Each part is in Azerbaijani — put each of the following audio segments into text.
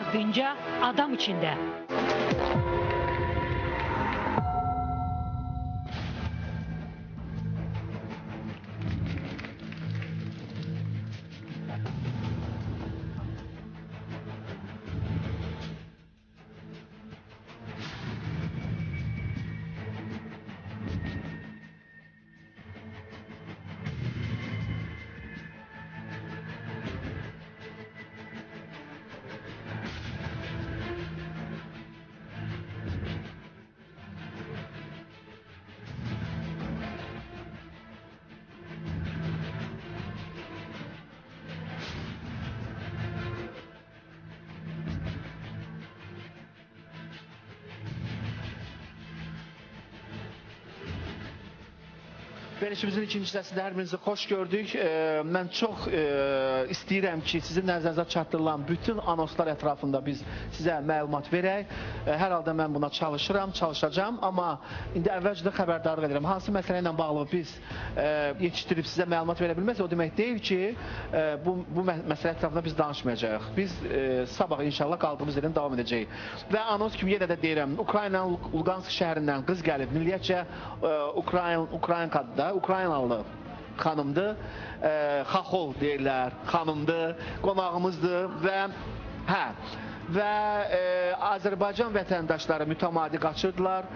ardınca adam içinde. Verilişimizin ikinci hissəsində hər birinizi xoş gördük. Mən çox istəyirəm ki, sizin nəzərinizə çatdırılan bütün anonslar ətrafında biz sizə məlumat verək. Hər halda mən buna çalışıram, çalışacağım. Amma indi əvvəlcədən xəbərdarlıq edirəm. Hansı məsələ ilə bağlı biz yetişdirib sizə məlumat verə bilməz, o demək deyil ki, bu məsələ ətrafında biz danışmayacağıq. Biz sabah inşallah qaldığımız yerdən davam edəcəyik. Və anons kimi yenə də deyirəm, Ukraynanın Luqansk şəhərindən qız gəlib, milliyyətcə Ukraynalı xanımdır, Xaxol deyirlər, xanımdır, qonağımızdır və Azərbaycan vətəndaşları mütəmadi qaçırdılar.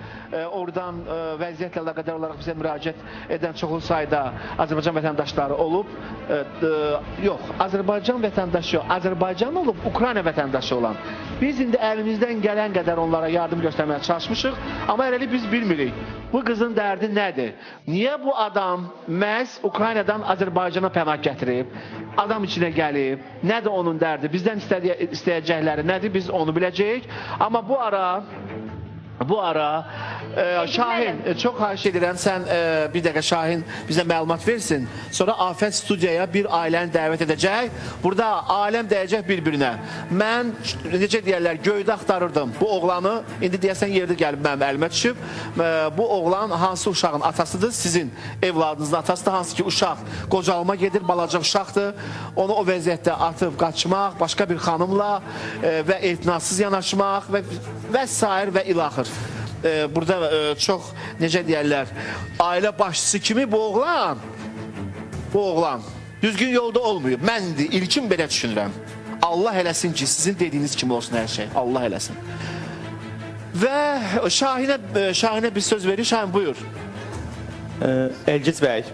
Oradan vəziyyətlə əlaqədar olaraq bizə müraciət edən çoxlu sayda Azərbaycan vətəndaşları olub. Yox, Azərbaycan vətəndaşı yox, Azərbaycan olub, Ukrayna vətəndaşı olan. Biz indi əlimizdən gələn qədər onlara yardım göstərməyə çalışmışıq, amma hələlik biz bilmirik. Bu qızın dərdi nədir? Niyə bu adam məhz Ukraynadan Azərbaycana pənah gətirib, adam içinə gəlib, nədir onun dərdi? Bizdən istəyəcəkləri nədir? Biz onu biləcəyik. Amma bu ara Şahin, çox xahiş edirəm, sən bir dəqiqə Şahin bizə məlumat versin. Sonra Afət studiyaya bir ailəni dəvət edəcək. Burada aləm dəyəcək bir-birinə. Mən, necə deyərlər, göydə axtarırdım bu oğlanı. İndi deyəsən yerdə gəlib mənim əlimə düşüb. Bu oğlan hansı uşağın atasıdır? Sizin evladınızın atasıdır. Hansı ki, uşaq qocalma gedir, balaca uşaqdır. Onu o vəziyyətdə atıb qaçmaq, başqa bir xanımla və etinasız yanaşmaq və s. və ilaxır. Burada çox, necə deyərlər, ailə başçısı kimi bu oğlan düzgün yolda olmuyor. Mən ilkin belə düşünürəm. Allah eləsin ki, sizin dediyiniz kimi olsun hər şey. Allah eləsin. Və Şahinə bir söz verir. Şahin, buyur. Elgiz bəy,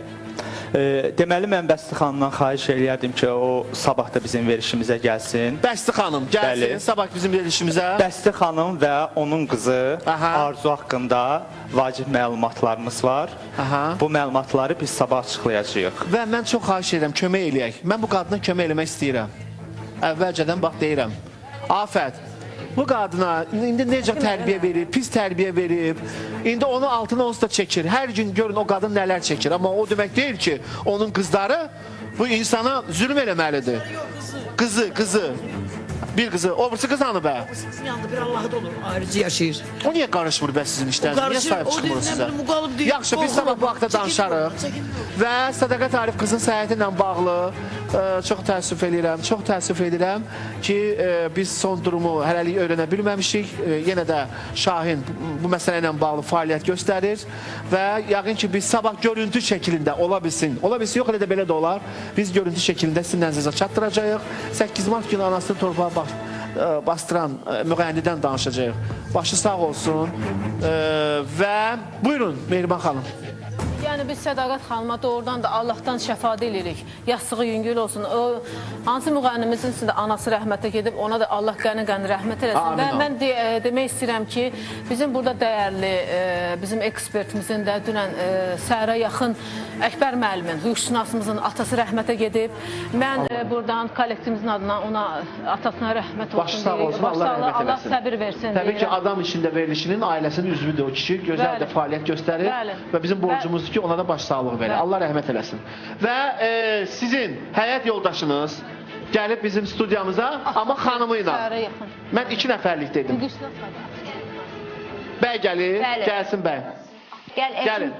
deməli mən Bəsti xanımdan xahiş eləyərdim ki, o sabah da bizim verişimizə gəlsin. Bəsti xanım gəlsin, sabah bizim verişimizə. Bəsti xanım və onun qızı Arzu haqqında vacib məlumatlarımız var. Bu məlumatları biz sabah açıqlayacağıq. Və mən çox xahiş edirəm, kömək eləyək. Mən bu qadına kömək eləmək istəyirəm. Əvvəlcədən bax deyirəm. Afət, bu qadına indi necə tərbiyə verib, pis tərbiyə verib, indi onun altına onsuz da çəkir. Hər gün görün o qadın nələr çəkir. Amma o demək deyil ki, onun qızları bu insana zülm eləməlidir. Qızı. Bir qızı. O birisi qız hanı bə? Sizin yanında bir Allah'ı da olur, ayrıca yaşayır. O niyə qarışmır bə sizin işlərinizə? Niyə sahib çıxmır sizə? Yaxşı, biz sabah bu haqda danışarıq. Və Sədaqət Arif qızın səhhəti ilə bağlı çox təəssüf edirəm ki, biz son durumu hələlik öyrənə bilməmişik. Yenə də Şahin bu məsələ ilə bağlı fəaliyyət göstərir və yəqin ki, biz sabah görüntü şəklində ola bilsin, yox elə də belə də olar, biz görüntü şəklində sizin nəzərinizə çatdıracağıq. 8 mart günü anasını torpağa bastıran müğənnidən danışacağıq. Başı sağ olsun və buyurun Mehriban xanım. Yəni biz Sədaqət xanıma doğrudan da Allahdan şəfaat edirik. Yastığı yüngül olsun. O hansı müğənnimizin içində anası rəhmətə gedib, ona da Allah qəni-qəni rəhmət eləsin. Və mən demək istəyirəm ki, bizim burada dəyərli, bizim ekspertimizin də dünən səhərə yaxın Əkbər müəllimin, hüquqşünasımızın atası rəhmətə gedib. Mən buradan kollektivimizin adına ona atasına rəhmət olsun deyirik. Allah səbir versin. Təbii ki, adam içində verilişinin ailəsinin üzvüdür o kişi. Gözəl də fəaliyyət göstərir və bizim borcumuzdur ki, ona da başsağlığı verir. Allah rəhmət eləsin. Və sizin həyat yoldaşınız gəlib bizim studiyamıza, amma xanımı ilə. Mən 2 nəfərlik dedim. Bəy gəlir, gəlsin bəy. Gəlin.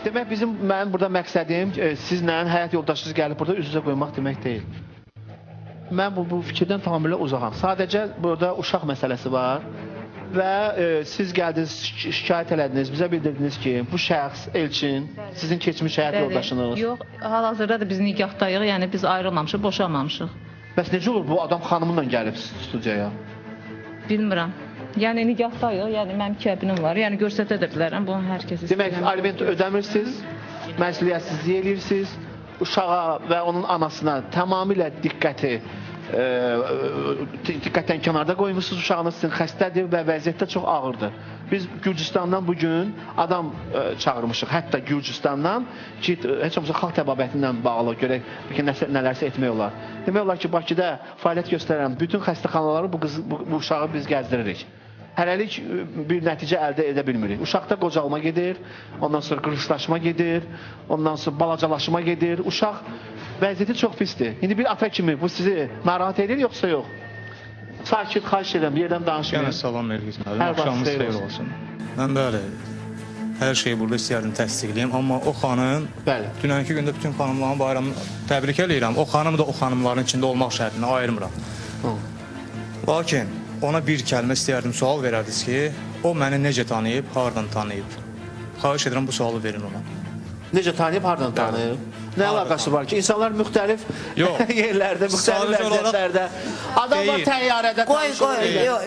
Demək mənim burada məqsədim sizlə həyat yoldaşınız gəlib burada üz-üzə qoymaq demək deyil. Mən bu fikirdən tamamilə uzağam. Sadəcə burada uşaq məsələsi var və siz gəldiniz, şikayət elədiniz, bizə bildirdiniz ki, bu şəxs Elçin, sizin keçmiş həyat yoldaşınız. Yox, hal-hazırda da biz nikahdayıq, yəni biz ayrılmamışıq, boşanmamışıq. Bəs necə olur bu adam xanımınla gəlib studiyaya? Bilmirəm. Yəni nikahdayıq, yəni mənim kəbinim var, yəni göstərə də bilərəm, bunu hər kəs istəyir. Demək, aliment ödəmirsiniz, məsuliyyətsizlik edirsiniz, uşağa və onun anasına tamamilə diqqətdən kənarda qoymuşsunuz, uşağınız sizin xəstədir və vəziyyətdə çox ağırdır. Biz Gürcüstandan bugün adam çağırmışıq, hətta Gürcüstandan ki, heç olmasa xalq təbabəti ilə bağlı görək nələrsə etmək olar. Demək olar ki, Bakıda fəaliyyət göstərən bütün xəstəxanaları bu uşağı biz gəzdiririk. Hələlik bir nəticə əldə edə bilmirik. Uşaqda qocalma gedir, ondan sonra qırışlaşma gedir, ondan sonra balacalaşma gedir. Uşaq vəziyyəti çox pisdir. İndi bir ata kimi bu sizi narahat edir, yoxsa yox? Sakit, xahiş edirəm, yerdən danışmayın. Yenə salam Elgiz müəllim, axşamınız xeyir olsun. Mən bəli, hər şeyi burada istəyərdim təsdiqləyim, amma o xanım, dünənki gündə bütün xanımların bayramını təbrik eləyirəm. O xanım da o xanımların içində olmaq şərtini ayırmıram. Lakin ona bir kəlmə istəyərdim, sual verərdiniz ki, o məni necə tanıyıb, hardan tanıyıb? Xahiş edirəm, bu sualı verin ona. Necə tanıyıb, hardan tanıyıb? Nə əlaqası var ki? İnsanlar müxtəlif yerlərdə, müxtəlif vəziyyətlərdə. Adamlar təyyarədə Yox,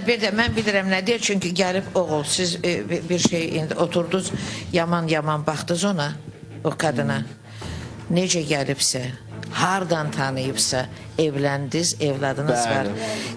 bir də mən bilirəm nə deyir, çünki gəlib oğul, siz bir şey indi oturdunuz, yaman baxdınız ona, o qadına. Necə gəlibsə, hardan tanıyıbsa, evləndiniz, evladınız var.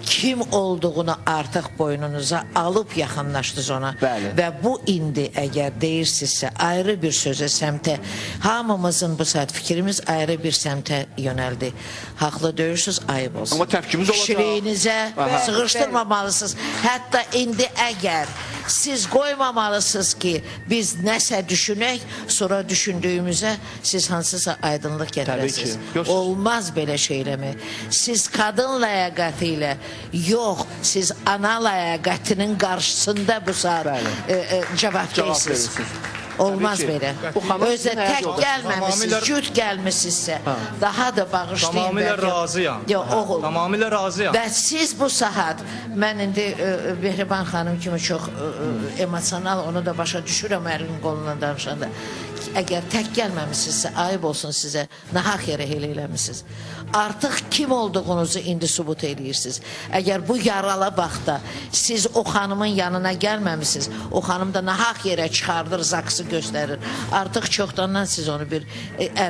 Kim olduğunu artıq boynunuza alıb yaxınlaşdınız ona. Və bu indi əgər deyirsinizsə, ayrı bir sözə, səmtə, hamımızın bu saat fikrimiz ayrı bir səmtə yönəldi. Haqlı döyürsünüz, ayıb olsun. Amma təpkimiz olacaq. Kişiliyinizə sığışdırmamalısınız. Hətta indi əgər siz qoymamalısınız ki, biz nəsə düşünək, sonra düşündüyümüzə siz hansısa aydınlıq gətirəsiniz. Olmaz belə şeyləmi? Siz qadın ləyaqəti ilə, yox, siz ana ləyaqətinin qarşısında bu saat cavab deyirsiniz. Olmaz belə. Özə tək gəlməmişsiniz, cüt gəlmişsinizsə, daha da bağışlayın. Tamamilə razıyam. Yox, oğul. Tamamilə razıyam. Və siz bu saat, mən indi Mehriban xanım kimi çox emosional, onu da başa düşürəm əlinin qolundan danışanda. Əgər tək gəlməmişsinizsə, ayıb olsun sizə, nahaq yerə elə eləmişsiniz. Artıq kim olduğunuzu indi sübut eləyirsiniz. Əgər bu yaralı vaxtda siz o xanımın yanına gəlməmişsiniz, o xanım da nahaq yerə çıxardır, zaksı göstərir. Artıq çoxdandan siz onu bir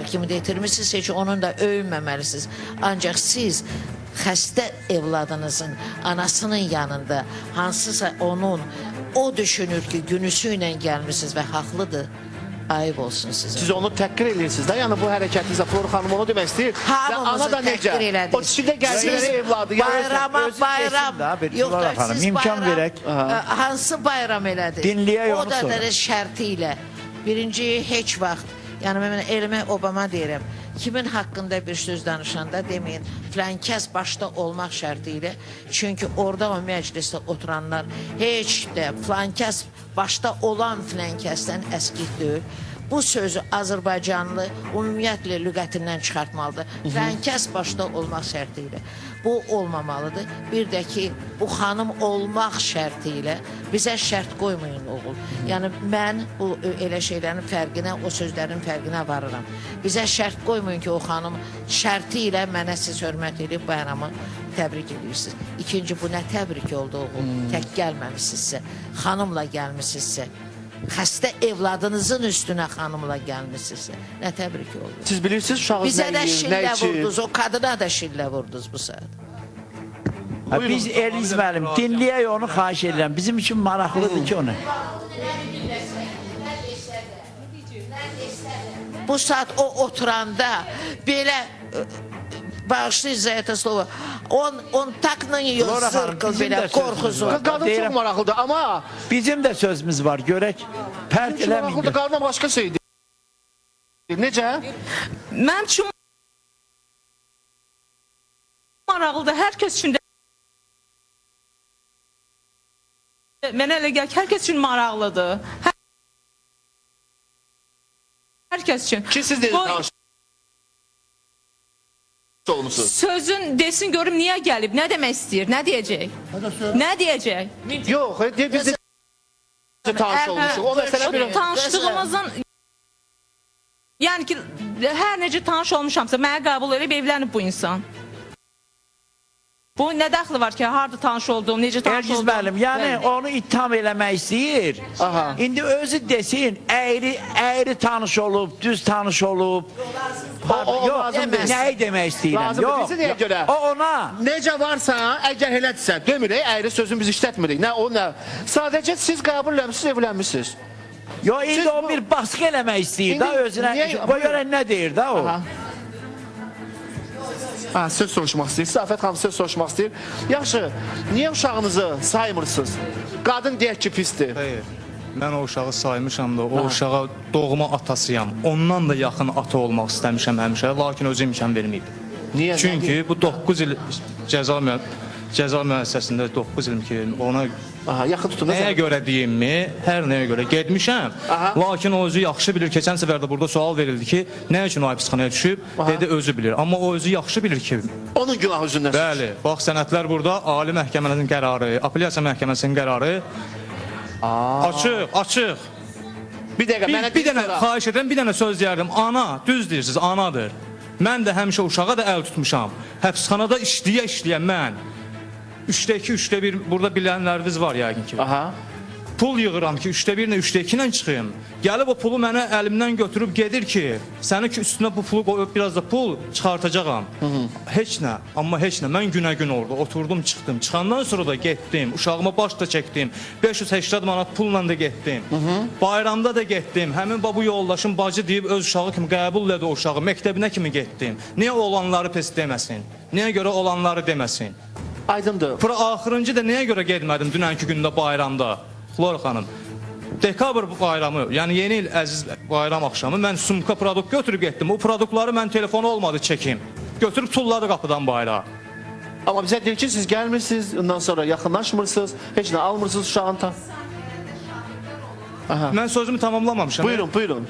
kimi detirmişsiniz, heç onun da öyünməməlisiniz. Ancaq siz xəstə evladınızın anasının yanında hansısa onun, o düşünür ki, günüsü ilə gəlmişsiniz və haqlıdır. Ayıb olsun sizə. Siz onu təhqir edirsiniz də, yəni bu hərəkətinizə Flora xanım onu demək istəyir. Hamımızı təhqir elədiniz. O çiçində gəldiləri evladı. Bayram, yox da siz bayram, hansı bayram elədiniz? Dinləyək onu sonra. O da şərti ilə. Birinci, heç vaxt, yəni mən elmə Obama deyirəm, kimin haqqında bir söz danışanda deməyin, filan kəs başda olmaq şərti ilə, çünki orada o məclisdə oturanlar heç də filan kəs başda olan filan kəsdən əskik deyil. Bu sözü Azərbaycanlı ümumiyyətlə lüğətindən çıxartmalıdır. Filan kəs başda olmaq şərti ilə. Bu olmamalıdır. Bir də ki, bu xanım olmaq şərti ilə bizə şərt qoymayın oğul. Yəni mən bu elə şeylərin fərqinə, o sözlərin fərqinə varıram. Bizə şərt qoymayın ki, o xanım şərti ilə mənə siz hörmət edib bayramı təbrik edirsiniz. İkinci, bu nə təbrik oldu oğul? Tək gəlməmişsinizsə, xanımla gəlmişsinizsə, xəstə evladınızın üstünə xanımla gəlmişsinizsə, nə təbrik oldu? Siz bilirsiniz uşağınız nə bizə də yiyir, şillə vurdunuz, o qadına da şillə vurdunuz bu saat. Biz Elgiz müəllim, dinləyək onu, xahiş edirəm. Bizim üçün maraqlıdır ki onu. Bu saat o oturanda belə bağışlayın Zəyətə slova. On taknıyıyor zırqıl belə, qorxusu. Qadın çox maraqlıdır, amma bizim də sözümüz var, görək. Pərt eləməyin. Qadın başqa şeydir. Necə? Mən üçün maraqlıdır, hər kəs üçün də mənə elə gəl ki, hər kəs üçün maraqlıdır. kəs üçün. Ki siz necə tanış olmusunuz? Sözün desin görüm niyə gəlib, nə demək istəyir, nə deyəcək? Nə deyəcək? Yox, biz tanış olmuşuq. O məsələ bir Tanışdığımızın yəni ki, hər necə tanış olmuşamsa mənə qəbul edib evlənib bu insan. Bu nə dəxli var ki, harada tanış olduğum, necə tanış Ergiz olduğum? müəllim, yəni onu ittiham eləmək istəyir. İndi özü desin, əyri tanış olub, düz tanış olub. Yox, nəyi demək istəyirəm? Lazım bilirsin nəyə görə? O ona. Necə varsa, əgər elədirsə, demirik, əyri sözün biz işlətmirik. Nə o, nə. Sadəcə siz qəbul eləmişsiniz, evlənmişsiniz. Yox, indi o bir baskı eləmək istəyir da özünə. Qoy görən nə deyir da o. Söz soruşmaq istəyir. Safət xanım söz soruşmaq istəyir. Yaxşı, niyə uşağınızı saymırsınız? Qadın deyək ki, pisdir. Xeyr. Mən o uşağı saymışam da, o uşağa doğma atasıyam. Ondan da yaxın ata olmaq istəmişəm həmişə, lakin özü imkan verməyib. Niyə? Çünki bu 9 il cəza müəssisəsində 9 il ki, ona yaxın tutun. Nəyə görə deyimmi? Hər nəyə görə getmişəm. Lakin o özü yaxşı bilir. Keçən səfər də burada sual verildi ki, nə üçün o həbsxanaya düşüb? Dedi özü bilir. Amma o özü yaxşı bilir ki, onun günahı üzündən. Bəli. Bax sənədlər burada, Ali Məhkəmənin qərarı, Apellyasiya Məhkəməsinin qərarı açıq. Bir dəqiqə, mənə bir dənə xahiş edirəm, bir dənə söz deyərdim. Ana, düz deyirsiniz, anadır. Mən də həmişə uşağa da əl tutmuşam. Həbsxanada işləyə mən. 3-də 2, 3-də 1 burada bilənləriniz var yəqin ki. Pul yığıram ki, 3-də 1 ilə 3-də 2 ilə çıxayım. Gəlib o pulu mənə əlimdən götürüb gedir ki, səni ki üstünə bu pulu qoyub biraz da pul çıxartacağam. Heç nə, amma heç nə. Mən günə-gün orada oturdum, çıxdım. Çıxandan sonra da getdim, uşağıma baş da çəkdim. 580 manat pulla da getdim. Bayramda da getdim. Həmin bu yoldaşım bacı deyib öz uşağı kimi qəbul elədi o uşağı. Məktəbinə kimi getdim. Niyə olanları pis deməsin? Niyə görə olanları deməsin? Aydındır. Axırıncı da niyə görə getmədim dünənki gündə bayramda? Flora xanım, dekabr bayramı, yəni yeni il əziz bayram axşamı mən sumka produkt götürüb getdim. O produktları mən telefonu olmadı çəkim. Götürüb tulladı qapıdan bayrağa. Amma bizə deyir ki, siz gəlmirsiniz, ondan sonra yaxınlaşmırsınız, heç nə almırsınız uşağın ta. Mən sözümü tamamlamamışam. Buyurun.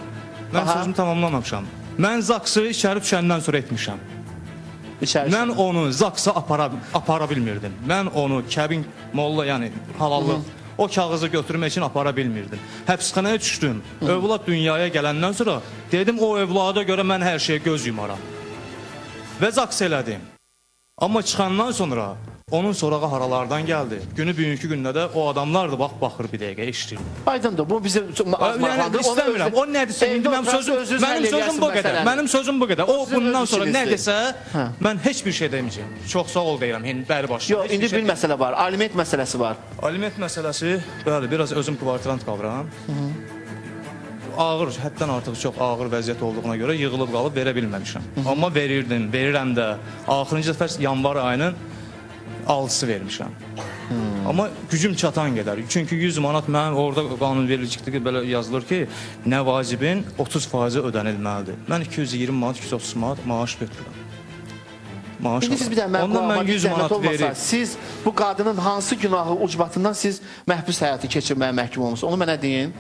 Mən sözümü tamamlamamışam. Mən zaksı içəri düşəndən sonra etmişəm. Mən onu zaksa apara bilmirdim. Mən onu kəbin molla, yəni halallıq, o kağızı götürmək üçün apara bilmirdim. Həbsxanaya düşdüm. Övlad dünyaya gələndən sonra dedim o övlada görə mən hər şeyə göz yumaram. Və zaks elədim. Amma çıxandan sonra onun sorağı haralardan gəldi. Günü bugünkü gündə də o adamlar da baxır bir dəqiqə eşitir. Aydındır. Bu bizim yəni istəmirəm. O nə desə indi mənim sözüm bu qədər. Mənim sözüm bu qədər. O bundan sonra nə desə mən heç bir şey deməyəcəm. Çox sağ ol deyirəm. Bəli başla. Yox, indi bir məsələ var. Aliment məsələsi var. Aliment məsələsi, bəli, biraz özüm kvartirant qalıram. Ağır, həddən artıq çox ağır vəziyyət olduğuna görə yığılıb qalıb verə bilməmişəm. Amma verirəm də. Axırıncı dəfə yanvar ayının 6-sı vermişəm. Amma gücüm çatan qədər. Çünki 100 manat mənim orada qanunvericilikdə belə yazılır ki, nə vacibin 30% ödənilməlidir. Mən 220 manat, 230 manat maaş götürürəm. İndi siz bir dənə mən 100 manat olmasa, siz bu qadının hansı günahı ucbatından siz məhbus həyatı keçirməyə məhkum olmuşsunuz? Onu mənə deyin.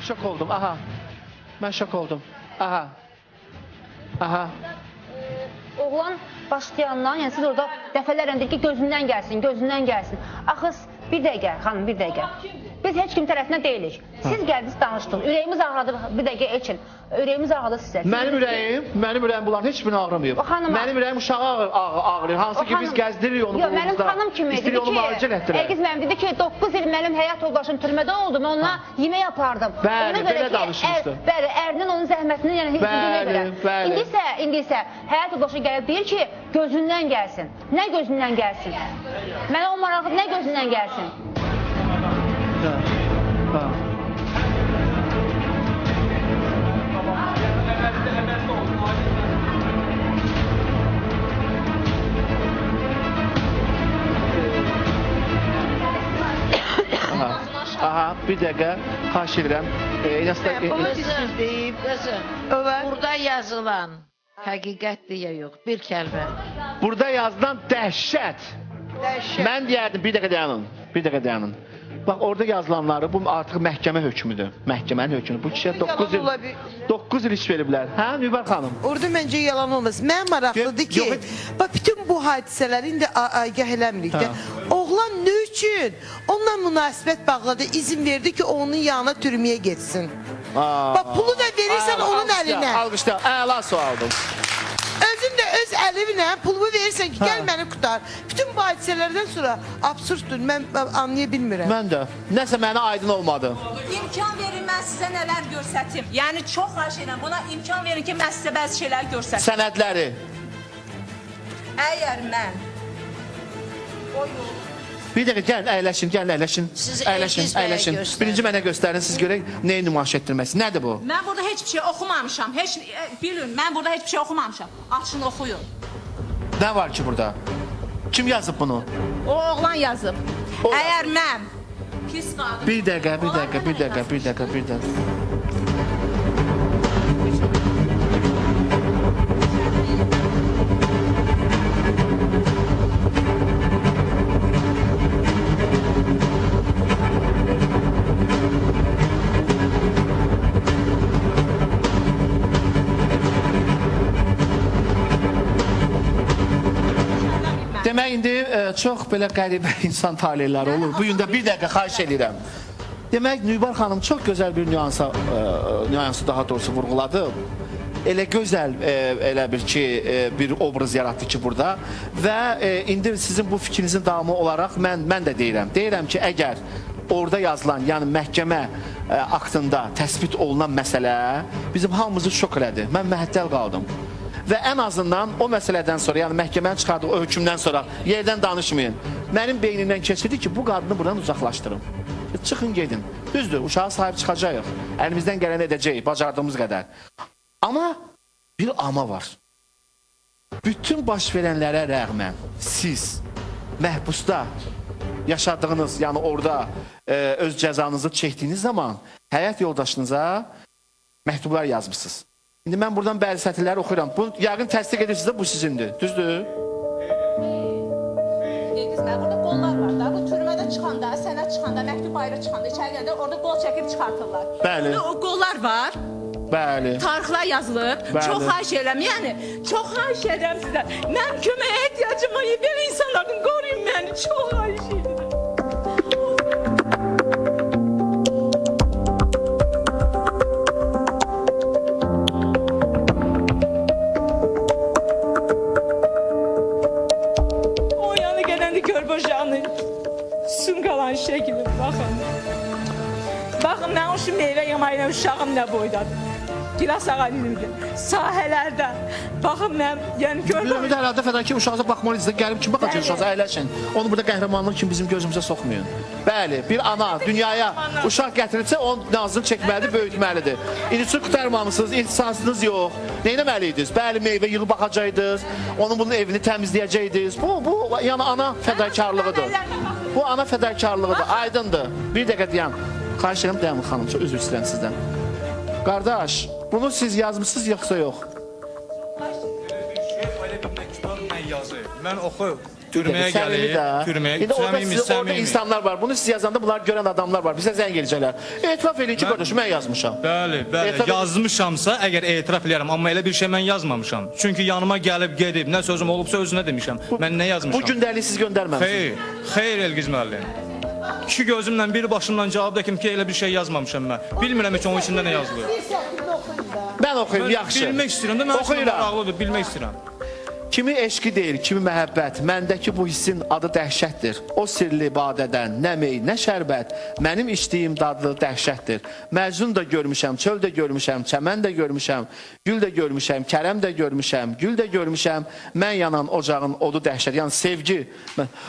şok oldum. Aha. Mən şok oldum. Aha. Aha. Oğlan başlayandan, yəni siz orada dəfələrlə deyir ki, gözündən gəlsin, gözündən gəlsin. Axı, bir dəqiqə, xanım, bir dəqiqə. Biz heç kim tərəfindən deyilik. Siz gəldiniz, danışdıq. Ürəyimiz ağrıdı, bir dəqiqə üçün. Ürəyimiz ağrıdı sizə. Mənim ürəyim bunların heç birini ağrımayıb. Mənim ürəyim uşağı ağrıyır. Hansı ki biz gəzdiririk onu qolumuzda. Mənim xanım kimi dedi ki, Əgiz mənim dedi ki, 9 il mənim həyat yoldaşım türmədə oldu, mən onunla yemək yapardım. Bəli, belə danışmışdı. Bəli, ərinin onun zəhmətini, yəni İndi isə həyat yoldaşı gəlib deyir ki, gözündən gəlsin. Nə gözündən gəlsin? Mənə o marağı nə gözündən gəlsin? Aha, bir dəqiqə, xahiş edirəm. Qızım deyib, qızım, burada yazılan həqiqət deyə yox, bir kəlmə. Burada yazılan dəhşət. Mən deyərdim, bir dəqiqə dayanın. Bax, orada yazılanları, bu artıq məhkəmə hökmüdür. Məhkəmənin hökmüdür. Bu kişiyə 9 il iş veriblər. Hə, Nübar xanım? Orada məncə yalan olmaz. Mən maraqlıdır ki, bütün bu hadisələri indi agah eləmirik də. Oğlan nə üçün onunla münasibət bağladı, izin verdi ki, onun yanına türməyə getsin. Bax, pulu da verirsən onun əlinə. Alqışlar, əla sualdır. Özün də öz əlinlə pulumu verirsən ki, gəl məni qutar. Bütün bu hadisələrdən sonra absurddur, mən anlaya bilmirəm. Mən də. Nəsə mənə aydın olmadı. İmkan verin, mən sizə nələr göstərim. Yəni, çox xahiş edirəm, buna imkan verin ki, mən sizə bəzi şeylər göstərim. Sənədləri. Əgər mən bir dəqiqə, gəlin, əyləşin. Əyləşin. Birinci mənə göstərin, siz görək, neyi nümayiş etdirməsi. Nədir bu? Mən burada heç bir şey oxumamışam. Bilin, mən burada heç bir şey oxumamışam. Açın, oxuyun. Nə var ki burada? Kim yazıb bunu? O oğlan yazıb. Əgər mən pis qadın... Bir dəqiqə. Demək, indi çox belə qəribə insan talihləri olur. Bu gün də bir dəqiqə xahiş edirəm. Demək, Nübar xanım çox gözəl bir nüansı daha doğrusu vurğuladı. Elə gözəl, elə bir ki, bir obraz yaratdı ki burada. Və indi sizin bu fikrinizin davamı olaraq mən də deyirəm ki, əgər orada yazılan, yəni məhkəmə aktında təsbit olunan məsələ bizim hamımızı şok elədi. Mən məhəttəl qaldım. Və ən azından o məsələdən sonra, yəni məhkəmənin çıxardığı o hökmdən sonra yerdən danışmayın. Mənim beynimdən keçirdi ki, bu qadını buradan uzaqlaşdırım. Çıxın, gedin. Düzdür, uşağa sahib çıxacağıq. Əlimizdən gələni edəcəyik, bacardığımız qədər. Amma bir amma var. Bütün baş verənlərə rəğmən siz məhbusda yaşadığınız, yəni orada öz cəzanızı çəkdiyiniz zaman həyat yoldaşınıza məktublar yazmışsınız. İndi mən buradan bəzi sətirləri oxuyuram. Bu, yəqin təsdiq edirsiniz də bu sizindir. Düzdür? Burada qollar var da. Bu türmədə çıxanda, sənət çıxanda, məktub ayrı çıxanda, içəri gəndə orada qol çəkib çıxartırlar. Bəli. O qollar var. Bəli. Tarixlər yazılıb. Bəli. Çox xahiş edirəm. Yəni, çox xahiş edirəm sizdən. Mən köməyə ehtiyacım var. Belə insanlardan qoruyun məni. Çox xahiş edirəm. Sumkalan şəkili, baxın. Baxın, mən o şu meyvə yemayla uşağım nə boydadır. Gilas ağalinimdir. Sahələrdə. Baxın, mən, yəni görürüm. Ümid herhalde fədakar uşağıza baxmalıyız da, gəlib kim baxacaq uşağıza, əyləşin. Onu burada qəhrəmanlıq kimi bizim gözümüzə soxmayın. Bəli, bir ana dünyaya uşaq gətirirsə, onun nazını çəkməlidir, böyütməlidir. İlçi qutarmamışsınız, iltisansınız yox. Neynəməliydiniz? Bəli, meyvə yığıb baxacaqdınız, onun bunun evini təmizləyəcəydiniz. Bu, yəni ana fədakarlığıdır. Bu ana fədakarlığıdır, aydındır. Bir dəqiqə deyəm, xahiş edirəm, dayanın xanım, çox üzr istəyirəm sizdən. Qardaş, bunu siz yazmışsınız yoxsa yox? Mən oxuyub. Türməyə gəlir, türməyə. İndi orada insanlar var. Bunu siz yazanda bunlar görən adamlar var. Bizə zəng eləyəcəklər. Etiraf eləyin ki, qardaşım, mən yazmışam. Bəli. Yazmışamsa, əgər etiraf eləyərəm, amma elə bir şey mən yazmamışam. Çünki yanıma gəlib, gedib, nə sözüm olubsa özünə demişəm. Mən nə yazmışam? Bu gündəliyi siz göndərməmişsiniz. Xeyr Elgiz müəllim. İki gözümlə, bir başımla cavab dekim ki, elə bir şey yazmamışam mən. Bilmirəm heç onun içində nə yazılır. Mən oxuyum, yaxşı. Bilmək istəyirəm də, mən üçün maraqlıdır, bilmək istəyirəm. Kimi eşqi deyil, kimi məhəbbət, məndəki bu hissin adı dəhşətdir. O sirli badədən, nə mey, nə şərbət, mənim içdiyim dadlı dəhşətdir. Məcnun da görmüşəm, çöl də görmüşəm, çəmən də görmüşəm, gül də görmüşəm, kərəm də görmüşəm, gül də görmüşəm, mən yanan ocağın odu dəhşət. Yəni sevgi.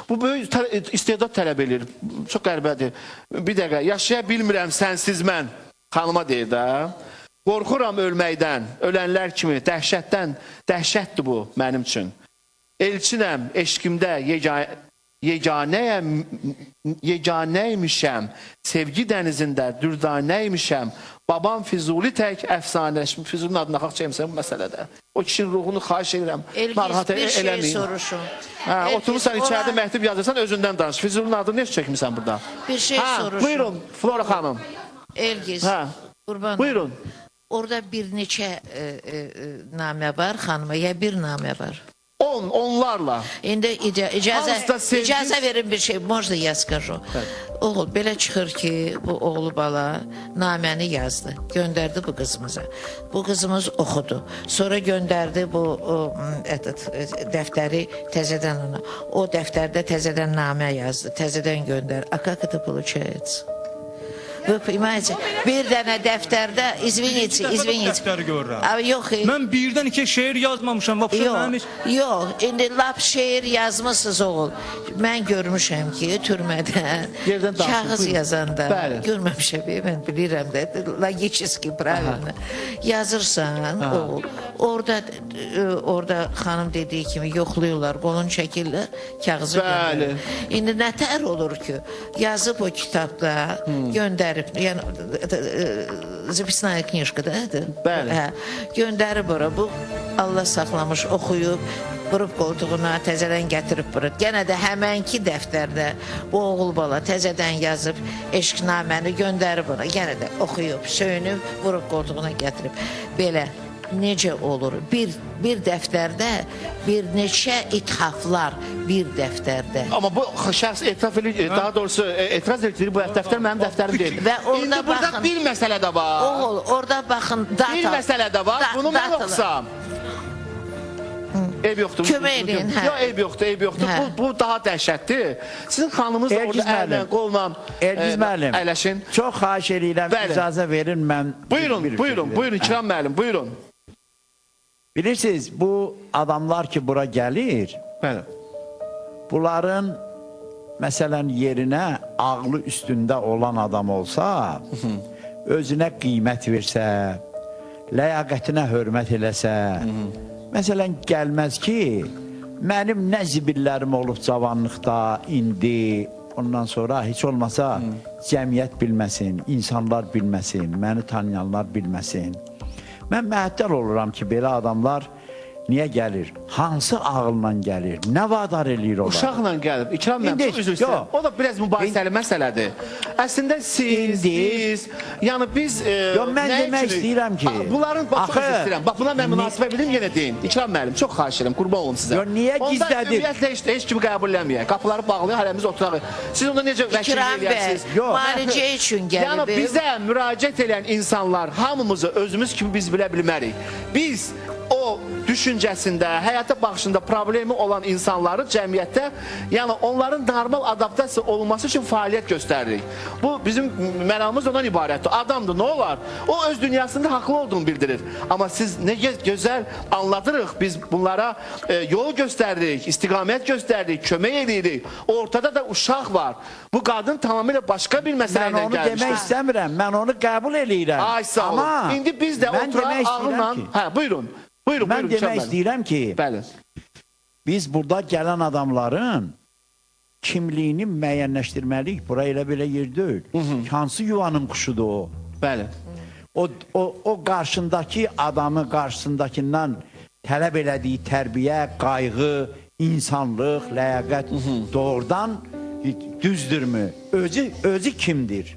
Bu böyük istedad tələb edir, çox qəribədir. Bir dəqiqə, yaşaya bilmirəm sənsiz mən, xanıma deyir də. Qorxuram ölməkdən, ölənlər kimi, dəhşətdən, dəhşətdir bu mənim üçün. Elçinəm, eşqimdə, yeganəymişəm, sevgi dənizində, dürdanəymişəm, babam Füzuli tək əfsanələşmiş, Füzulinin adına xalq çəkmişəm bu məsələdə. O kişinin ruhunu xahiş edirəm, narahat eləməyin. Elgiz, bir şey soruşun. Oturmuşsan içəride məktub yazırsan, özündən danış. Füzulinin adını necə çəkmişsən burada? Bir şey soruşun. Buyurun, Flora xanım. Elgiz, qurban. Buyurun. Orada bir neçə namə var xanıma, ya bir namə var? Onlarla. İndi icazə verin bir şey, можно я скажу. Oğul, belə çıxır ki, bu oğlu bala naməni yazdı, göndərdi bu qızımıza. Bu qızımız oxudu. Sonra göndərdi bu dəftəri təzədən ona. O dəftərdə təzədən namə yazdı, təzədən göndər. A как это получается? Вы понимаете, bir dənə dəftərdə, извините. Dəftəri görürəm. Yox. Mən birdən iki şeir yazmamışam. Yox, indi lap şeir yazmışsınız oğul. Mən görmüşəm ki, türmədən kağız yazanda, görməmişəm, mən bilirəm də, logически правильно. Yazırsan, oğul, orada xanım dediyi kimi yoxlayırlar, qolunu çəkirlər, kağızı göndərir. İndi nətər olur ki, yazıb o kitabda, göndərib, yəni zapisnaya knижка, da? Bəli. Göndərib ora, bu Allah saxlamış, oxuyub, qırıb qoltuğuna, təzədən gətirib bura. Yenə də həmənki dəftərdə bu oğul bala təzədən yazıb, eşqnaməni göndərib ora. Yenə də oxuyub, söyünüb, vurub qoltuğuna gətirib. Belə necə olur? Bir dəftərdə bir neçə ithaflar bir dəftərdə. Amma bu şəxs etiraf edir, daha doğrusu etiraz edir, bu dəftər mənim dəftərim deyil. Və orada burada bir məsələ də var. Oğul, orada baxın, data. Bir məsələ də var, bunu mən oxusam. Eyb yoxdur. Kömək edin, hə. Yox, eyb yoxdur. Bu daha dəhşətdir. Sizin xanımız da orada əllə, qolla əyləşin. Çox xahiş edirəm, icazə verin, mən... Buyurun, İkram müəllim, buyurun. Bilirsiniz, bu adamlar ki, bura gəlir, bunların, məsələn, yerinə ağlı üstündə olan adam olsa, özünə qiymət versə, ləyaqətinə hörmət eləsə, məsələn, gəlməz ki, mənim nə zibillərim olub cavanlıqda, indi, ondan sonra heç olmasa cəmiyyət bilməsin, insanlar bilməsin, məni tanıyanlar bilməsin. Mən məəttəl oluram ki, belə adamlar niyə gəlir? Hansı ağılla gəlir? Nə vadar eləyir onlar? Uşaqla gəlib. İkram mən çox üzr istəyirəm. O da biraz mübahisəli məsələdir. Əslində siz, yəni biz... Yox, mən demək istəyirəm ki... Bunların, bax, çox üzr istəyirəm. Bax, buna mən münasibə bilim, yenə deyim. İkram müəllim, çox xahiş edirəm, qurban olun sizə. Yox, niyə gizlədir? Ondan ümumiyyətlə heç kimi qəbul eləməyək. Qapıları bağlayın, hələmiz oturaq. Siz onda necə vəkil eləyərsiniz? Müalicə üçün gəlib. Yəni, bizə müraciət edən insanlar hamımızı özümüz kimi biz bilə bilmərik. Biz o düşüncəsində, həyata baxışında problemi olan insanları cəmiyyətdə, yəni onların normal adaptasiya olunması üçün fəaliyyət göstəririk. Bu bizim məramımız ondan ibarətdir. Adamdır, nə olar? O öz dünyasında haqlı olduğunu bildirir. Amma siz nə gözəl anladırıq, biz bunlara yol göstəririk, istiqamət göstəririk, kömək edirik. Ortada da uşaq var. Bu qadın tamamilə başqa bir məsələ ilə gəlmişdir. Mən onu demək istəmirəm, mən onu qəbul eləyirəm. Ay, sağ olun. İndi biz də oturaq ağırla... Hə, buyurun. Mən demək istəyirəm ki, biz burada gələn adamların kimliyini müəyyənləşdirməliyik. Bura elə belə yer deyil. Hansı yuvanın quşudur o? Bəli. O qarşındakı adamı qarşısındakindən tələb elədiyi tərbiyə, qayğı, insanlıq, ləyaqət doğrudan düzdürmü? Özü kimdir?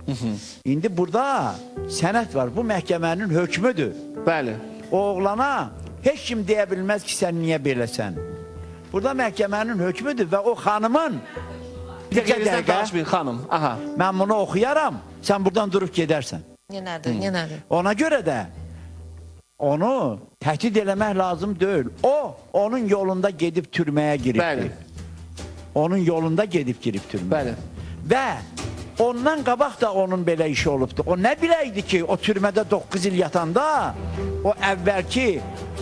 İndi burada sənət var. Bu məhkəmənin hökmüdür. Bəli. O oğlana heç kim deyə bilməz ki, sən niyə beləsən? Burada məhkəmənin hökmüdür və o xanımın xanım. Aha. Mən bunu oxuyaram, sən buradan durub gedərsən. Yenədir. Ona görə də onu təhdid eləmək lazım deyil. O, onun yolunda gedib türməyə giribdir. Onun yolunda gedib türməyə. Bəli. Və ondan qabaq da onun belə işi olubdur. O nə biləydi ki, o türmədə 9 il yatanda o əvvəlki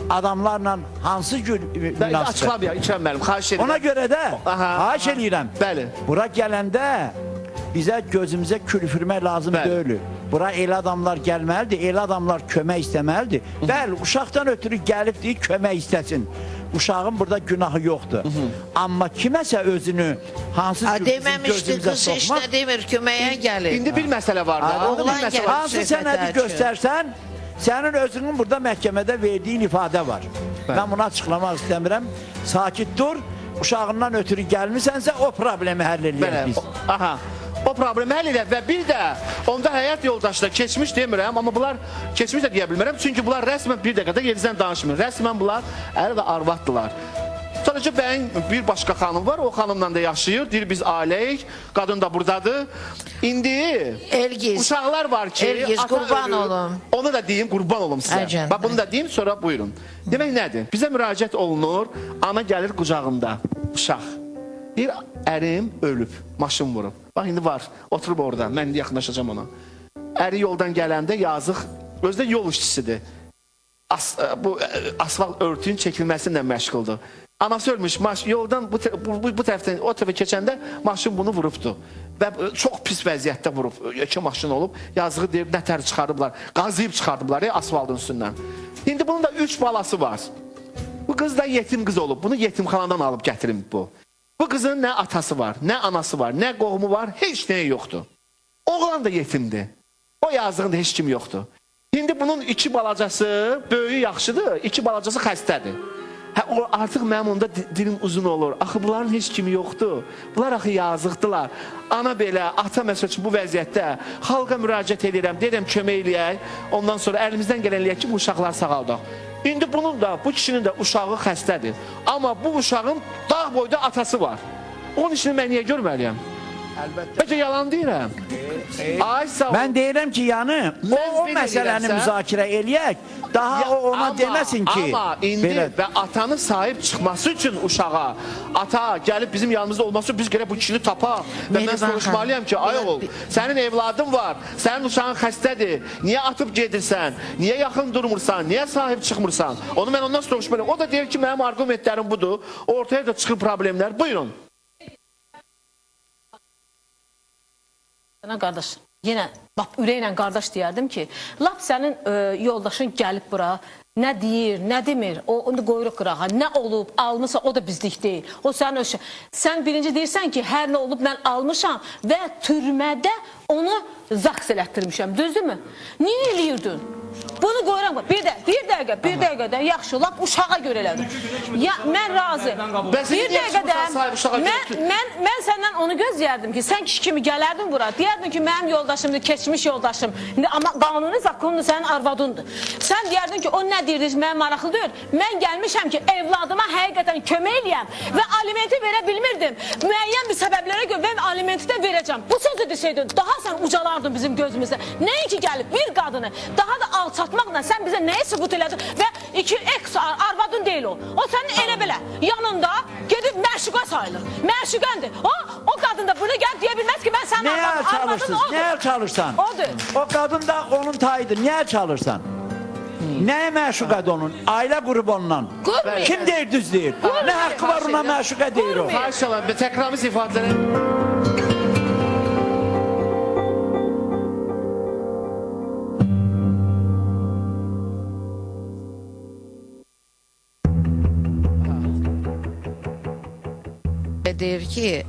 adamlarla hansı gün münasibət? Açıqlam ya, İkrəm müəllim, xahiş edirəm. Ona görə də xahiş edirəm. Bəli. Bura gələndə bizə gözümüzə kül üfürmək lazım deyil. Bura elə adamlar gəlməlidir, elə adamlar kömək istəməlidir. Bəli, uşaqdan ötürü gəlib deyir, kömək istəsin. Uşağın burada günahı yoxdur. Amma kiməsə özünü hansı deməmişdi, qız işlə demir, köməyə gəlir. İndi bir məsələ var da. Hansı sənədi göstərsən, sənin özünün burada məhkəmədə verdiyin ifadə var. Mən bunu açıqlamaq istəmirəm. Sakit dur, uşağından ötürü gəlmisənsə o problemi həll edək biz. Aha. O problemi həll edək və bir də onda həyat yoldaşlar keçmiş demirəm, amma bunlar keçmiş də deyə bilmirəm. Çünki bunlar rəsmən bir dəqiqədə yerizdən danışmır. Rəsmən bunlar əri və arvaddırlar. Sadəcə bəyin bir başqa xanım var, o xanımla da yaşayır. Deyir biz ailəyik, qadın da buradadır. İndi uşaqlar var ki, Elgiz, qurban olum. Onu da deyim, qurban olum sizə. Bax bunu da deyim, sonra buyurun. Demək nədir? Bizə müraciət olunur, ana gəlir qucağında, uşaq. Bir ərim ölüb, maşın vurub. Bax, indi var, oturub orada, mən indi yaxınlaşacağım ona. Əri yoldan gələndə yazıq, özü də yol işçisidir. Bu asfalt örtüyün çəkilməsinlə məşğuldur. Anası ölmüş, yoldan bu tərəfdən o tərəfə keçəndə maşın bunu vurubdur. Və çox pis vəziyyətdə vurub, yekə maşın olub, yazığı deyib, nətər çıxarıblar, qazıyıb çıxardıblar asfaltın üstündən. İndi bunun da 3 balası var. Bu qız da yetim qız olub, bunu yetimxanadan alıb gətirim bu. Bu qızın nə atası var, nə anası var, nə qohumu var, heç nəyə yoxdur. Oğlan da yetimdir. O yazığında heç kim yoxdur. İndi bunun 2 balacası, böyüyü yaxşıdır, 2 balacası xəstədir. Artıq mənim onda dilim uzun olur. Axı bunların heç kimi yoxdur. Bunlar axı yazıqdılar. Ana belə, ata məsəl üçün bu vəziyyətdə xalqa müraciət edirəm, deyirəm kömək eləyək. Ondan sonra əlimizdən gələn eləyək ki, bu uşaqlar sağaldaq. İndi bunun da, bu kişinin də uşağı xəstədir. Amma bu uşağın dağ boyda atası var. Onun işini mən niyə görməliyəm? Bəlkə yalan deyirəm. Mən deyirəm ki, yəni, o məsələni müzakirə eləyək, daha o ona deməsin ki... Amma indi və atanın sahib çıxması üçün uşağa, ata gəlib bizim yanımızda olması üçün biz gələk bu kişini tapaq və mən soruşmalıyam ki, ay oğul, sənin evladın var, sənin uşağın xəstədir, niyə atıb gedirsən, niyə yaxın durmursan, niyə sahib çıxmırsan? Onu mən ondan soruşmalıyam. O da deyir ki, mənim argumentlərim budur, ortaya da çıxır problemlər. Buyurun. Qardaş, yenə ürəklə qardaş deyərdim ki, lap sənin yoldaşın gəlib bura, nə deyir, nə demir, onu qoyuruq qırağa, nə olub, almışsa, o da bizlik deyil. O sənin öz şey. Sən birinci deyirsən ki, hər nə olub mən almışam və türmədə onu zaks elətdirmişəm, düzdürmü? Niyə eləyirdin? Bunu qoyuram, bir dəqiqədə, yaxşı, lap uşağa görə elədim. Mən razı. Bir dəqiqədə, mən səndən onu gözləyərdim ki, sən kişi kimi gələrdin bura, deyərdin ki, mənim yoldaşımdır, keçmiş yoldaşım, amma qanuni zakonunu sənin arvadındır. Sən deyərdin ki, o nə deyirdi, mən maraqlı deyil, mən gəlmişəm ki, evladıma həqiqətən kömək eləyəm və alimenti verə bilmirdim. Müəyyən bir səbəblərə görə mən alimenti də verəcəm. Bu sözü desəydin, daha sən ucalardın bizim gözümüzdə. Nəinki gəlib bir qadını, daha da alçatmaqla sən bizə nəyi sübut elədin və 2 eks arvadın deyil o. O sənin elə belə yanında gedib məşuqa sayılır. Məşuqəndir. O qadın da bunu gəlib deyə bilməz ki, mən sənin arvadın odur. Nəyə çalışsan? Odur. O qadın da onun tayıdır. Nəyə çalışsan? Nəyə məşuqədir onun? Ailə qrubu ondan. Kim deyir, düz deyir? Nə haqqı var ona məşuqə deyir o? Xahiş təkrarımız ifadələri... Deyir ki,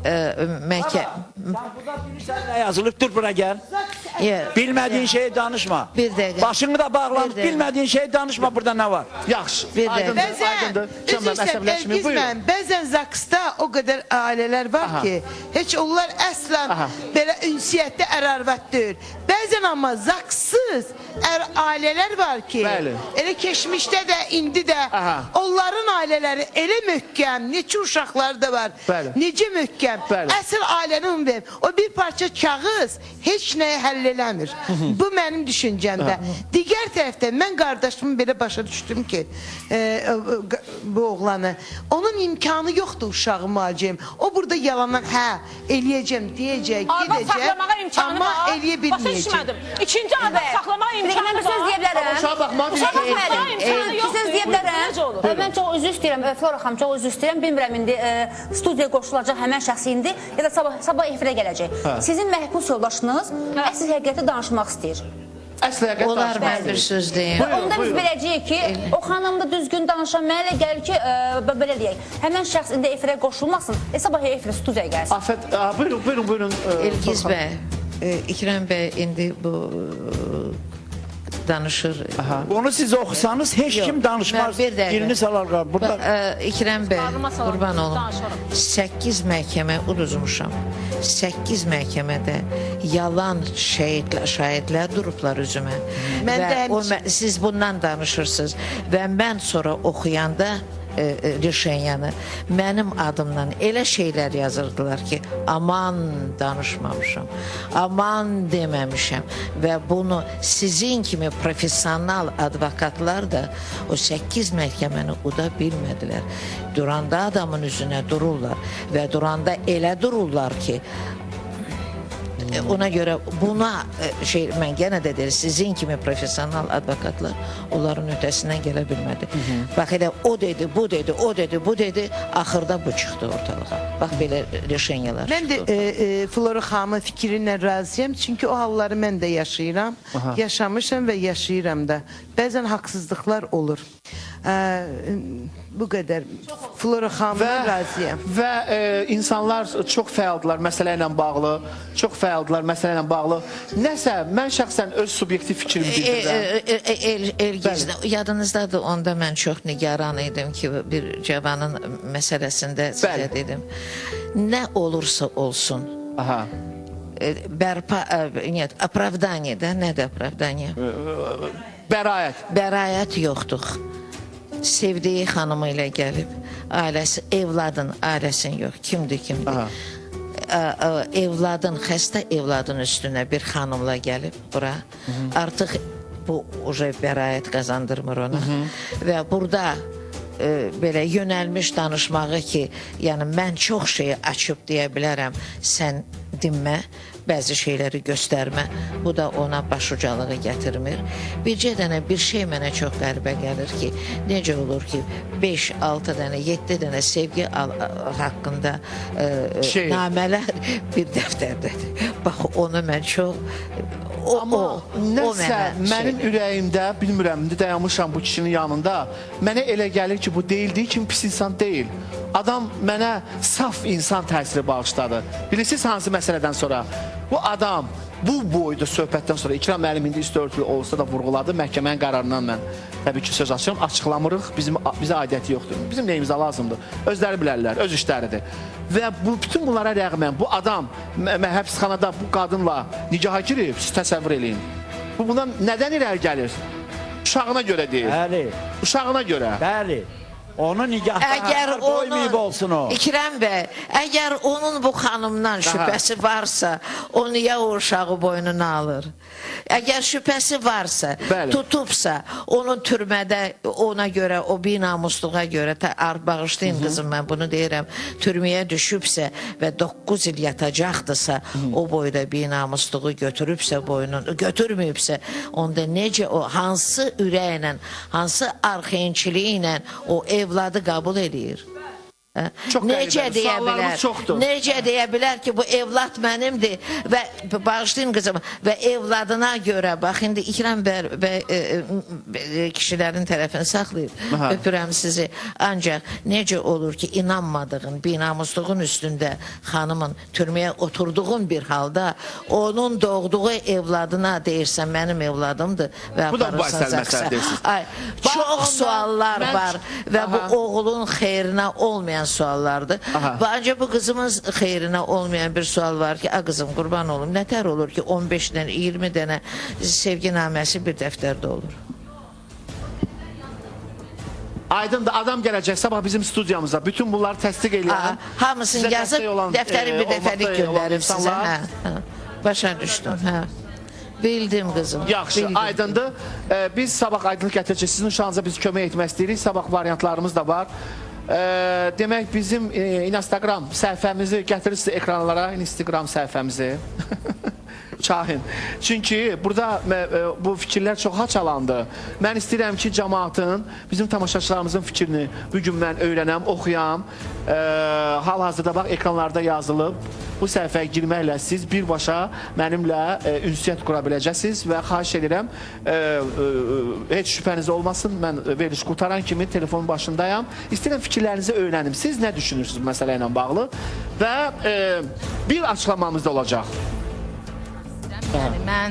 Burada bilirsən nə yazılıb, dur bura gəl. Bilmədiyin şeyi danışma. Bir dəqiqə. Başını da bağlanıb, Bir dəqiqə. bilmədiyin şeyi danışma, burada nə var? Yaxşı. Bir Aydındır, aydındır. Canım, əsəbləşməyin, buyurun. Bəzən Zaksda o qədər ailələr var Aha. ki, heç onlar əslən Aha. belə ünsiyyətdə ər-arvad deyil. Bəzən amma Zakssız ailələr var ki, Bəli. elə keçmişdə də, indi də Aha. onların ailələri elə möhkəm, neçə uşaqları da var, Bəli. necə möhkəm. Bəli. Əsl ailənin ümumi, o bir parça kağız heç nəyə həll eləmir. Bu mənim düşüncəmdə. Digər tərəfdən mən qardaşımı belə başa düşdüm ki, bu oğlanı, onun imkanı yoxdur uşağı müalicəm. O burada yalandan eləyəcəm, deyəcək, Arvad gedəcək, saxlamağa imkanı amma var. eləyə Başa bilməyəcək. düşmədim. İkinci arvad saxlamağa imkanı var. Söz deyə bilərəm. Uşağa baxmaq bir Uşağa şey. baxmağa imkanı yoxdur. Söz deyə bilərəm. Necə olur? Mən çox üzr istəyirəm, Flora xanım, çox üzr istəyirəm. Bilmirəm indi studiyaya qoşulacaq həmən şəxs indi ya da sabah efirə gələcək. Sizin məhbus yoldaşınız əsl həqiqəti danışmaq istəyir. Əsl həqiqət Olar danışmaq mən bir istəyir. söz deyim. Onda biz biləcəyik ki, o xanım da düzgün danışan, mənə elə gəlir ki, belə deyək, həmən şəxs indi efirə qoşulmasın, sabah efirə studiyaya gəlsin. Afət, buyurun. İlgiz bəy, İkrəm bəy indi bu danışır. Onu siz oxusanız heç kim danışmaz. Bir dəqiqə. Birini salar. Burada İkrəm bəy, Qarnıma salar, qurban olum. danışaram. 8 məhkəmə uduzmuşam. 8 məhkəmədə yalan şahidlər durublar üzümə. Mən də Siz bundan danışırsınız və mən sonra oxuyanda Rişenyanı mənim adımdan elə şeylər yazırdılar ki, aman danışmamışam, aman deməmişəm və bunu sizin kimi profesional advokatlar da o 8 məhkəməni uda bilmədilər. Duranda adamın üzünə dururlar və duranda elə dururlar ki, ona görə buna mən yenə də deyir, sizin kimi profesional advokatlar onların ötəsindən gələ bilmədi. Bax elə o dedi, bu dedi, o dedi, bu dedi, axırda bu çıxdı ortalığa. Bax belə reşenyalar. Mən də Flora xanımın fikri ilə razıyam, çünki o halları mən də yaşayıram, yaşamışam və yaşayıram da. Bəzən haqsızlıqlar olur. Bu qədər. Flora xanımla razıyam. Və insanlar çox fəaldılar məsələ ilə bağlı, Nəsə, mən şəxsən öz subyektiv fikrimi bildirirəm. Elgiz, yadınızdadır, onda mən çox nigaran idim ki, bir cavanın məsələsində sizə dedim. Nə olursa olsun, оправдание, da, nədir оправдание? Bəraət yoxdur. Sevdiyi xanımı ilə gəlib, ailəsi, evladın, ailəsin yox, kimdir? Evladın, xəstə evladın üstünə bir xanımla gəlib bura. Artıq bu bəraət qazandırmır ona. Və burada belə yönəlmiş danışmağı ki, yəni mən çox şeyi açıb deyə bilərəm, sən dinmə, bəzi şeyləri göstərmə. Bu da ona başucalığı gətirmir. Bircə dənə bir şey mənə çox qəribə gəlir ki, necə olur ki, 5, 6 dənə, 7 dənə sevgi haqqında namələr bir dəftərdədir. Bax, onu mən çox... Amma nəsə mənim ürəyimdə, bilmirəm, indi dayanmışam bu kişinin yanında, mənə elə gəlir ki, bu deyildiyi kimi pis insan deyil. Adam mənə saf insan təsiri bağışladı. Bilirsiniz hansı məsələdən sonra? Bu adam bu boyda söhbətdən sonra İkram müəllim indi üstü örtülü olsa da vurğuladı. Məhkəmənin qərarından mən təbii ki söz açıram. Açıqlamırıq, bizə aidiyyəti yoxdur. Bizim neyimizə lazımdır? Özləri bilərlər, öz işləridir. Və bütün bunlara rəğmən bu adam həbsxanada bu qadınla nigaha girib, siz təsəvvür eləyin. Bu bundan nədən irəli gəlir? Uşağına görə deyil. Bəli. Uşağına görə. Bəli. Onun nigahdan qoymayıb olsun o. İkrəm bəy, əgər onun bu xanımdan şübhəsi varsa, o niyə o uşağı boynuna alır? Əgər şübhəsi varsa, tutubsa, onun türmədə ona görə, o binamusluğa görə, bağışlayın qızım, mən bunu deyirəm, türməyə düşübsə və 9 il yatacaqdırsa, o boyda binamusluğu götürübsə, götürməyibsə, onda necə o, hansı ürəklə, hansı arxençiliyi ilə o evladı qəbul edir? Necə deyə bilər? Necə deyə bilər ki, bu evlad mənimdir və bağışlayın qızım və evladına görə, bax indi İkram bəy kişilərin tərəfini saxlayıb, öpürəm sizi. Ancaq necə olur ki, inanmadığın, binamusluğun üstündə xanımın türməyə oturduğun bir halda onun doğduğu evladına deyirsən, mənim evladımdır və aparırsan Zaksa. Çox suallar var və bu oğlun xeyrinə olmayan suallardır. Və ancaq bu qızımız xeyrinə olmayan bir sual var ki, qızım qurban olum, nətər olur ki 15 dənə, 20 dənə sevgi naməsi bir dəftərdə olur. Aydındır, adam gələcək sabah bizim studiyamıza, bütün bunları təsdiq eləyən, hamısını yazıb, dəftəri bir dəfəlik göndərib sizə. Başa düşdüm, bildim qızım. Yaxşı, aydındır. Biz sabah aydınlıq gətirəcək, sizin uşağınıza biz kömək etmək istəyirik, sabah variantlarımız da var. Demək bizim Instagram səhifəmizi gətirirsiniz ekranlara, Instagram səhifəmizi. Şahin. Çünki burada bu fikirlər çox haçalandı. Mən istəyirəm ki, cəmaatın, bizim tamaşaçılarımızın fikrini bugün mən öyrənəm, oxuyam. Hal-hazırda bax, ekranlarda yazılıb. Bu səhifəyə girməklə siz birbaşa mənimlə ünsiyyət qura biləcəksiniz və xahiş edirəm, heç şübhəniz olmasın, mən veriliş qurtaran kimi telefonun başındayam. İstəyirəm fikirlərinizi öyrənim. Siz nə düşünürsünüz bu məsələ ilə bağlı? Və bir açıqlamamız da olacaq. Yəni, mən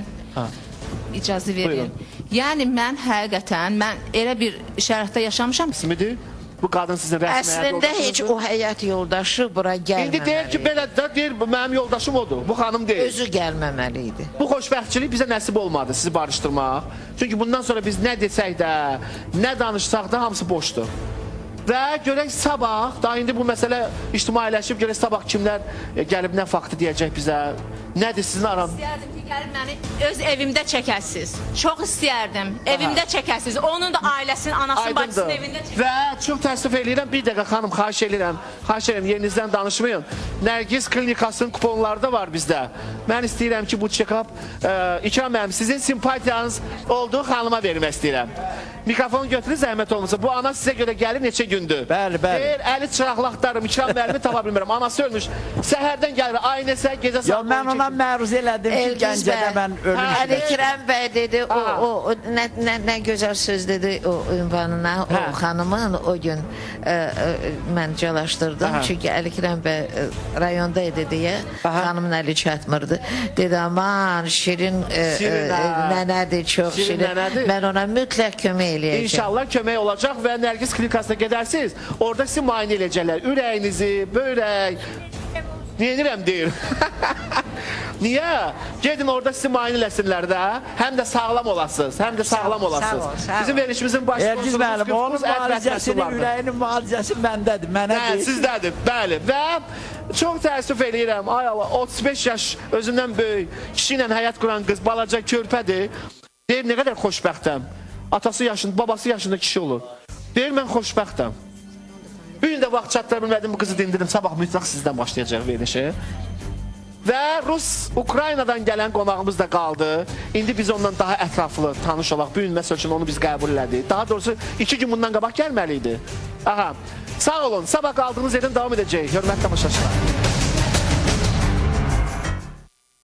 icazə verin. Yəni, mən həqiqətən, mən elə bir şərətdə yaşamışam. İsmidir? Bu qadın sizin rəsmi həyat yoldaşınızdır? Əslində heç o həyat yoldaşı bura gəlməməli. İndi deyir ki, belə də deyir, mənim yoldaşım odur, bu xanım deyil. Özü gəlməməli idi. Bu xoşbəxtçilik bizə nəsib olmadı, sizi barışdırmaq. Çünki bundan sonra biz nə desək də, nə danışsaq da hamısı boşdur. Və görək sabah, daha indi bu məsələ ictimailəşib, görək sabah kimlər gəlib nə faktı deyəcək bizə, nədir sizin aram? İstəyərdim ki, gəlib məni öz evimdə çəkəsiz. Çox istəyərdim, evimdə çəkəsiz. Onun da ailəsinin, anasının, bacısının evində çəkəsiz. Və çox təəssüf edirəm, bir dəqiqə xanım, xahiş edirəm, yerinizdən danışmayın. Nərgiz klinikasının kuponları da var bizdə. Mən istəyirəm ki, bu check-up, İkram mənim, sizin simpatiyanız olduğu xanıma vermək istəyirəm. Mikrofonu götürün, zəhmət olmasa. Bu ana sizə görə gəlir neçə gündür. Bəli, bəli. Deyir, əli çıraqlı axtarım, İkram müəllimi tapa bilmirəm. Anası ölmüş. Səhərdən gəlir, aynəsə, gecə saat 12. Ya mən ona məruz elədim ki, Gəncədə mən ölmüşəm. İkram bəy dedi, nə gözəl söz dedi o ünvanına, o xanımın o gün mən calaşdırdım. Çünki İkram bəy rayonda idi deyə, xanımın əli çatmırdı. Dedi, aman, şirin nənədir, çox şirin. Mən ona mütləq kömək eləyəcəm. İnşallah kömək olacaq və Nərgiz klinikasına gedərsiniz. Orada sizi müayinə eləyəcəklər. Ürəyinizi, börək, neyinirəm deyir. Niyə? Gedin orada sizi müayinə eləsinlər də. Həm də sağlam olasınız. Həm də sağlam olasınız. Bizim verilişimizin baş sponsorumuz onun müalicəsinin, ürəyinin müalicəsi məndədir. Mənə deyil. Sizdədir, bəli. Və çox təəssüf eləyirəm. Ay Allah, 35 yaş özündən böyük, kişi ilə həyat quran qız, balaca körpədir. Deyir, nə qədər xoşbəxtəm. Atası yaşında, babası yaşında kişi olur. Deyir, mən xoşbəxtəm. Bir gün də vaxt çatdıra bilmədim, bu qızı dindirdim. Sabah mütləq sizdən başlayacaq verilişi. Və Rus-Ukraynadan gələn qonağımız da qaldı. İndi biz ondan daha ətraflı tanış olaq. Bu gün məsəl üçün onu biz qəbul elədik. Daha doğrusu 2 gün bundan qabaq gəlməli idi. Aha. Sağ olun, sabah qaldığınız yerdən davam edəcək. Hörmətli tamaşaçılar.